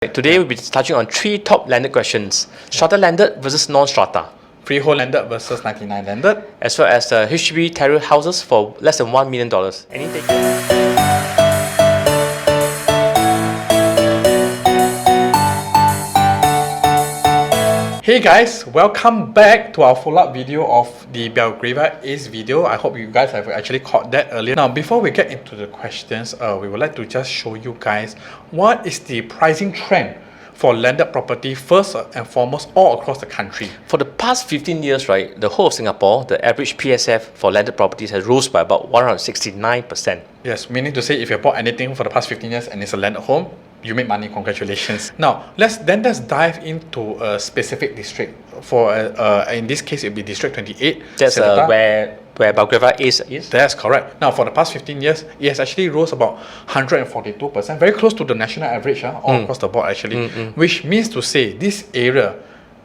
Today we'll be touching on three top landed questions: Strata-Landed versus Non Strata, Freehold Landed versus 99 Landed, as well as HDB Terrace houses for less than $1 million. Any takers? Hey guys, welcome back to our follow-up video of the Belgravia Ace video. I hope you guys have actually caught that earlier. Now, before we get into the questions, we would like to just show you guys what is the pricing trend for landed property first and foremost all across the country. For the past 15 years, right, the whole of Singapore, the average PSF for landed properties has rose by about 169%. Yes, meaning to say if you bought anything for the past 15 years and it's a landed home, you make money, congratulations. Now, let's dive into a specific district. For in this case, it'll be District 28. That's where Belgravia Ace is. That's correct. Now, for the past 15 years, it has actually rose about 142%, very close to the national average, all across the board actually, which means to say this area,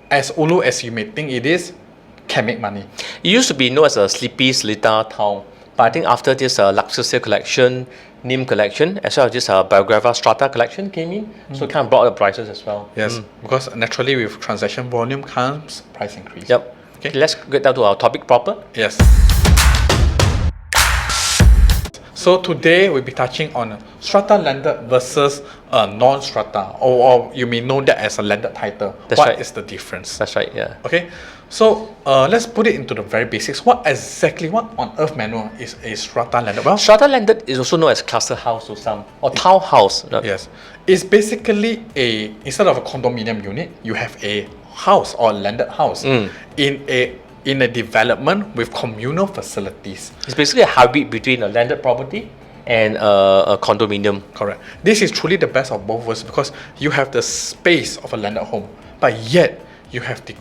as ulu as you may think it is, can make money. It used to be known as a sleepy Seletar town, but I think after this Luxury collection, NIM collection, as well as this Belgravia Strata collection came in, so it kind of brought the prices as well. Yes, because naturally with transaction volume comes price increase. Yep. Okay, let's get down to our topic proper. Yes. So today we'll be touching on Strata-Landed versus non-strata, or you may know that as a landed title. That's What right. is the difference? That's right, yeah. Okay, so let's put it into the very basics. What on earth, Manuel, is a Strata-Landed? Well, Strata-Landed is also known as cluster house to some, or townhouse. yes, it's basically instead of a condominium unit, you have a house or a landed house in a development with communal facilities. It's basically a hybrid between a landed property and a condominium. Correct. This is truly the best of both worlds because you have the space of a landed home, but yet you have the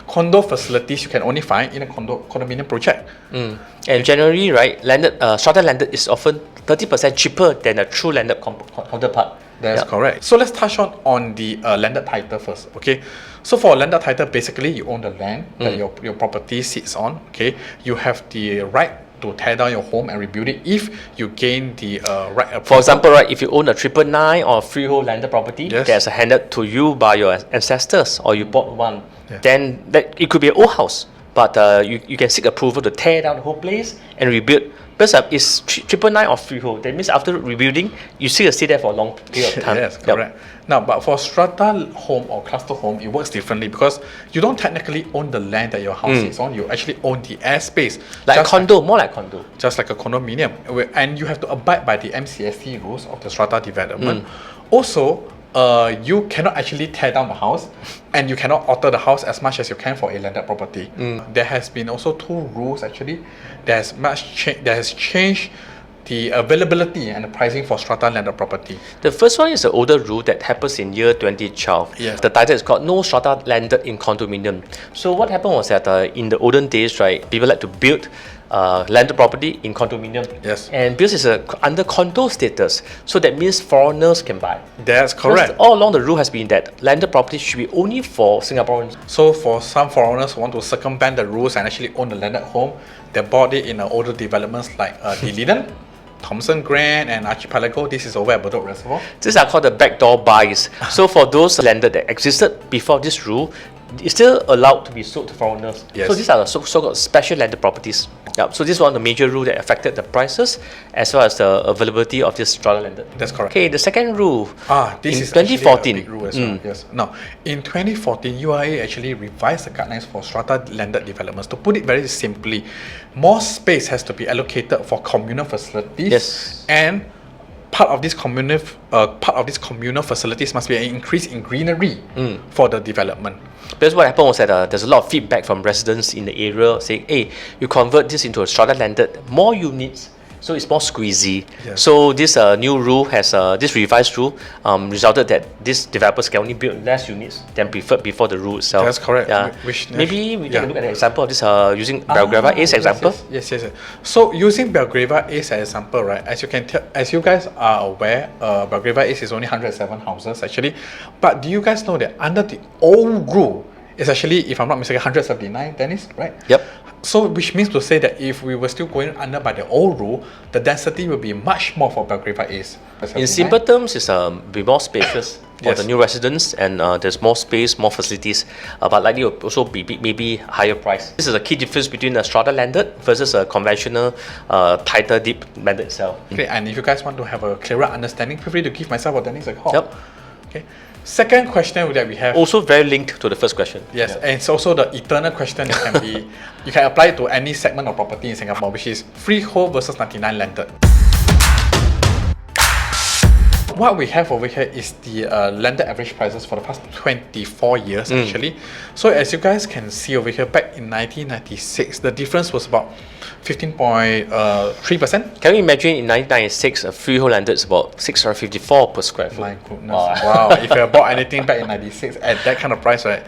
condo facilities you can only find in a condominium project. And generally, right, Strata-Landed is often 30% cheaper than a true landed counterpart. That's correct. So let's touch on the landed title first. Okay, so for a landed title, basically you own the land that your property sits on. Okay, you have the right to tear down your home and rebuild it if you gain the right approval. For example, right, if you own a 999 or a freehold landed property that's handed to you by your ancestors, or you bought one, then it could be an old house, but you can seek approval to tear down the whole place and rebuild. Because it's 999 or freehold. That means after rebuilding, you still stay there for a long period of time. Yes, correct. Now, but for strata home or cluster home, it works differently because you don't technically own the land that your house is on. You actually own the airspace. Like a condo, more like condo. Just like a condominium. And you have to abide by the MCST rules of the strata development. Also, you cannot actually tear down the house and you cannot alter the house as much as you can for a landed property. There has been also two rules actually that has changed the availability and the pricing for strata landed property. The first one is the older rule that happens in year 2012. Yes. The title is called No Strata Landed in Condominium. So what happened was that in the olden days, right, people like to build landed property in condominium. Yes. And because it's under condo status, so that means foreigners can buy. That's correct. All along the rule has been that landed property should be only for Singaporeans. So for some foreigners who want to circumvent the rules and actually own a landed home, they bought it in older developments like the Liden, Thomson Grand and Archipelago. This is over at Bedok Reservoir. These are called the backdoor buys. So for those landed that existed before this rule, it's still allowed to be sold to foreigners. Yes. So these are the so-called special landed properties. Yep. So this is one of the major rules that affected the prices as well as the availability of this strata landed. That's correct. Okay, the second rule. This in is 2014. a big rule as well. Yes. Now, in 2014, UIA actually revised the guidelines for strata landed developments. To put it very simply, more space has to be allocated for communal facilities. Yes. And part of this communal facilities must be an increase in greenery for the development. Because what happened was that there's a lot of feedback from residents in the area saying, hey, you convert this into a strata landed, more units, so it's more squeezy. Yes. So this new rule has, this revised rule resulted that these developers can only build less units than preferred before the rule itself. That's correct. Yeah. Maybe we take a look at an example of this using Belgravia Ace example. Yes. So using Belgravia Ace as example, right? As you guys are aware, Belgravia Ace is only 107 houses actually. But do you guys know that under the old rule, it's actually, if I'm not mistaken, 179, Dennis, right? Yep. So which means to say that if we were still going under by the old rule, the density will be much more for Belgravia Ace. In simple terms, it's be more spacious for the new residents, and there's more space, more facilities, but likely will also be maybe higher price. This is a key difference between a strata landed versus a conventional tighter deep landed itself. Okay, and if you guys want to have a clearer understanding, feel free to give myself or Dennis a call. Yep. Okay. Second question that we have, also very linked to the first question. Yes, and it's also the eternal question that can be, you can apply it to any segment of property in Singapore, which is freehold versus 99 landed. What we have over here is the landed average prices for the past 24 years actually. So as you guys can see over here, back in 1996, the difference was about 15.3%. Can you imagine in 1996, a freehold landed is about 654 per square foot? My goodness, wow. If you bought anything back in 96 at that kind of price, right,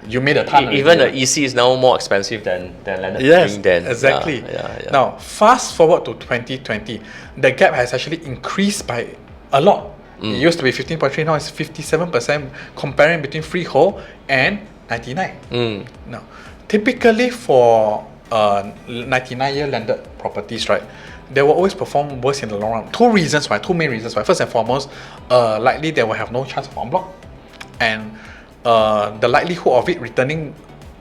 you made a ton. Even the EC is now more expensive than landed. Yes, then. exactly. Now, fast forward to 2020, the gap has actually increased by a lot. It used to be 15.3, now it's 57%, comparing between freehold and 99. Now, typically for 99-year landed properties, right, they will always perform worse in the long run. Two main reasons why. First and foremost, likely they will have no chance of en bloc, and the likelihood of it returning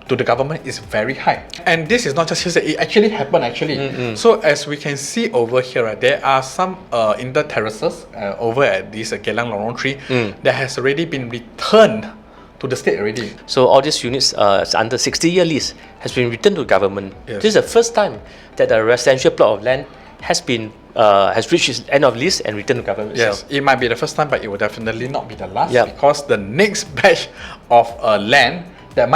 to the government is very high. And this is not just hearsay, it actually happened. So as we can see over here, right, there are some inter terraces over at this Geylang Lorong 3 that has already been returned to the state already. So all these units under 60-year lease has been returned to government. Yes. This is the first time that a residential plot of land has been has reached its end of lease and returned to government. Yes, it might be the first time, but it will definitely not be the last, because the next batch of land that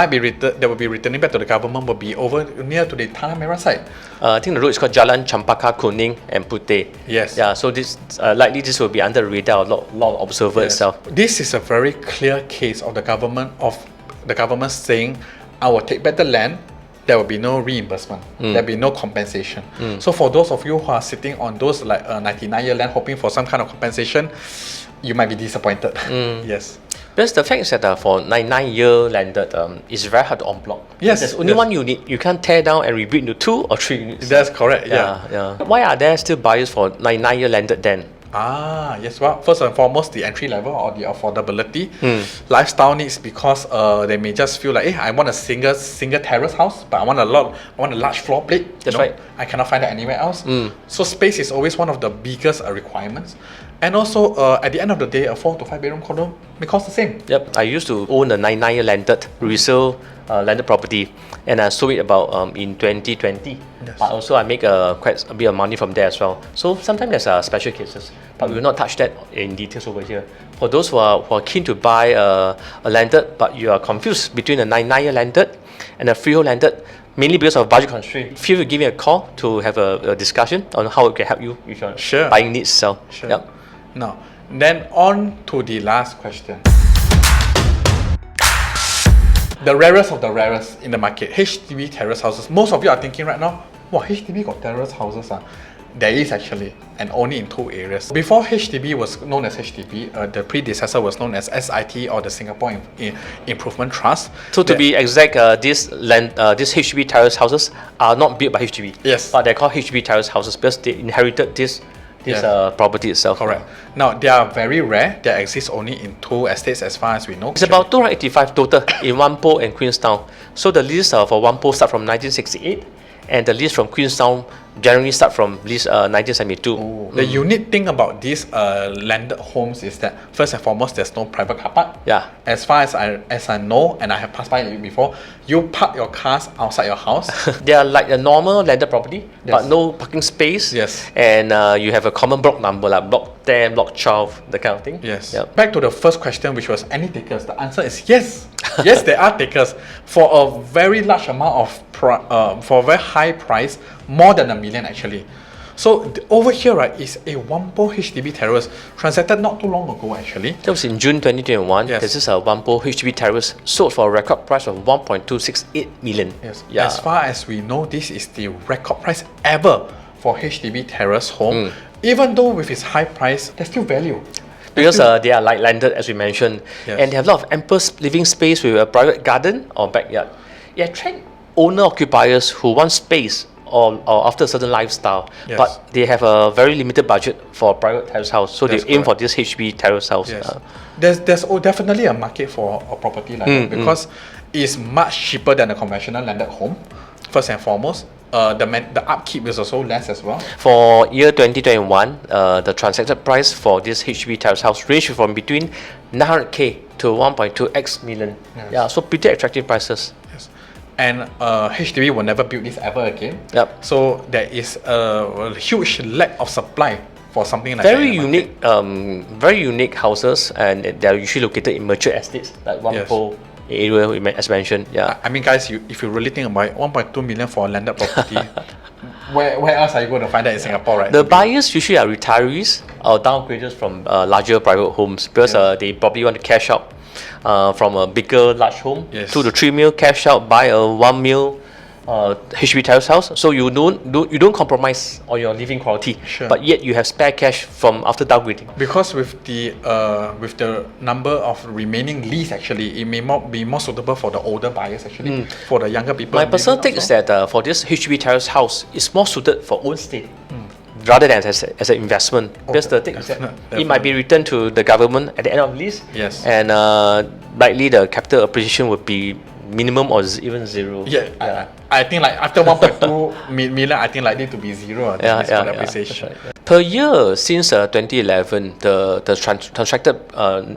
will be returning back to the government will be over near to the Tanah Merah side. I think the road is called Jalan Champaka Kuning and Puteh. Yes. Yeah. So this likely this will be under the radar of a lot of observers itself. This is a very clear case of the government saying, I will take back the land. There will be no reimbursement. There will be no compensation. So for those of you who are sitting on those like 99-year land hoping for some kind of compensation, you might be disappointed. Yes. Because the fact is that for 99-year landed, it's very hard to en bloc. Yes. There's only one unit. You can't tear down and rebuild into 2 or 3 units. That's correct. Yeah. Why are there still buyers for 99-year landed then? Yes. Well, first and foremost, the entry level or the affordability, lifestyle needs, because they may just feel like, hey, I want a single terrace house, but I want a large floor plate. That's right. I cannot find that anywhere else. So space is always one of the biggest requirements. And also, at the end of the day, a 4 to 5 bedroom condo may cost the same. Yep, I used to own a 99-year landed resale landed property, and I sold it about in 2020. Yes. But also I make quite a bit of money from there as well. So sometimes there's special cases, but we will not touch that in details over here. For those who are keen to buy a landed, but you are confused between a 99-year landed and a freehold landed, mainly because of budget constraint, feel free to give me a call to have a discussion on how it can help you with your buying needs. Sure. Yep. Now, then on to the last question. The rarest of the rarest in the market, HDB terrace houses. Most of you are thinking right now, wow, HDB got terrace houses. There is actually, and only in 2 areas. Before HDB was known as HDB, the predecessor was known as SIT, or the Singapore Improvement Trust. So to be exact, these HDB terrace houses are not built by HDB. Yes. But they're called HDB terrace houses because they inherited this property itself. Correct. Now, they are very rare. They exist only in 2 estates as far as we know. It's about 285 total in Whampoa and Queenstown. So the lease for Whampoa start from 1968, and the lease from Queenstown generally start from lease 1972. The unique thing about these landed homes is that, first and foremost, there's no private car park. Yeah. As far as I know, and I have passed by it before, you park your cars outside your house. They are like a normal landed property, but no parking space. Yes. And you have a common block number, like block 10, block 12, that kind of thing. Yes. Yep. Back to the first question, which was any takers. The answer is yes. Yes, there are takers for a very large amount of for a very high price, more than $1 million actually. So over here, right, is a Whampoa HDB terrace transacted not too long ago actually. That was in June 2021. Yes. This is a Whampoa HDB terrace sold for a record price of 1.268 million. Yes. Yeah. As far as we know, this is the record price ever for HDB terrace home. Even though with its high price, there's still value. Because they are like landed, as we mentioned, and they have a lot of ample living space with a private garden or backyard. It attracts owner occupiers who want space or after a certain lifestyle, Yes. but they have a very limited budget for private terrace house, so That's they aim for correct. this HDB terrace house. Yes. There's definitely a market for a property like that because it's much cheaper than a conventional landed home. First and foremost, the upkeep is also less as well. For year 2021, the transacted price for this HDB terrace house ranged from between 900k to 1.2x million. Yes. Yeah, so pretty attractive prices. Yes. And HDB will never build this ever again. Yep. So there is a huge lack of supply for something like Very that. unique, very unique houses, and they are usually located in mature estates like Whampoa area, as mentioned. Yeah. I mean, guys, if you really think about it, 1.2 million for a landed property, where else are you going to find that in Singapore, right? The buyers usually are retirees or downgraders from larger private homes because they probably want to cash out from a bigger large home. Yes. 2 to 3 mil cash out, buy a 1 mil HDB terrace house. So you don't compromise on your living quality, Sure. but yet you have spare cash from after downgrading. Because with the number of remaining lease, actually, it may be more suitable for the older buyers, actually, for the younger people. My personal maybe take not is so. that for this HDB terrace house, it's more suited for own stay rather than as an investment. Because the thing is that it might be returned to the government at the end of the lease. Yes. And likely the capital appreciation would be minimum or even zero. Yeah, I think like after 1.2 million, I think likely to be zero. Yeah, for the appreciation. that's right. Per year since 2011, the contracted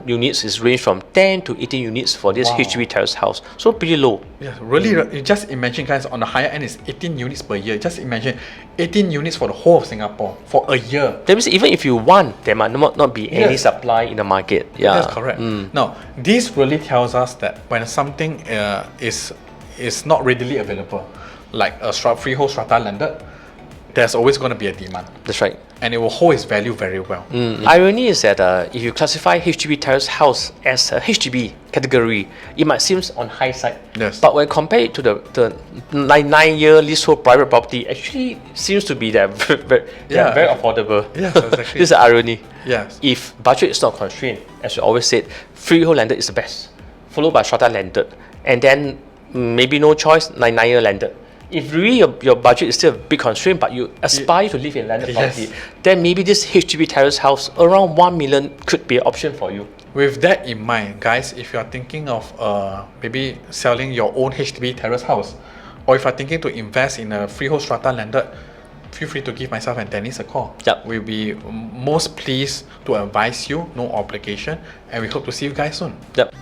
units is ranged from 10 to 18 units for this Wow. HDB terrace house. So pretty low. Yeah, really. You just imagine, guys, on the higher end is 18 units per year. Just imagine 18 units for the whole of Singapore for a year. That means even if you want, there might not be any Yes. supply in the market. Yeah, That's correct. Now, this really tells us that when something is not readily available, like a freehold strata landed, there's always going to be a demand, That's right. and it will hold its value very well. Irony is that if you classify HDB terrace house as a HDB category, it might seem on high side. Yes. But when compared to the 9-year leasehold private property, actually seems to be that very affordable. Yes, exactly. This is the irony. Yes. If budget is not constrained, as we always said, freehold landed is the best, followed by strata landed, and then maybe no choice, 9-year landed. If really your budget is still a big constraint, but you aspire to live in a landed Yes. property, then maybe this HDB terrace house around 1 million could be an option for you. With that in mind, guys, if you are thinking of maybe selling your own HDB terrace house, or if you are thinking to invest in a freehold strata landed, feel free to give myself and Dennis a call. Yep. We'll be most pleased to advise you, no obligation, and we hope to see you guys soon. Yep.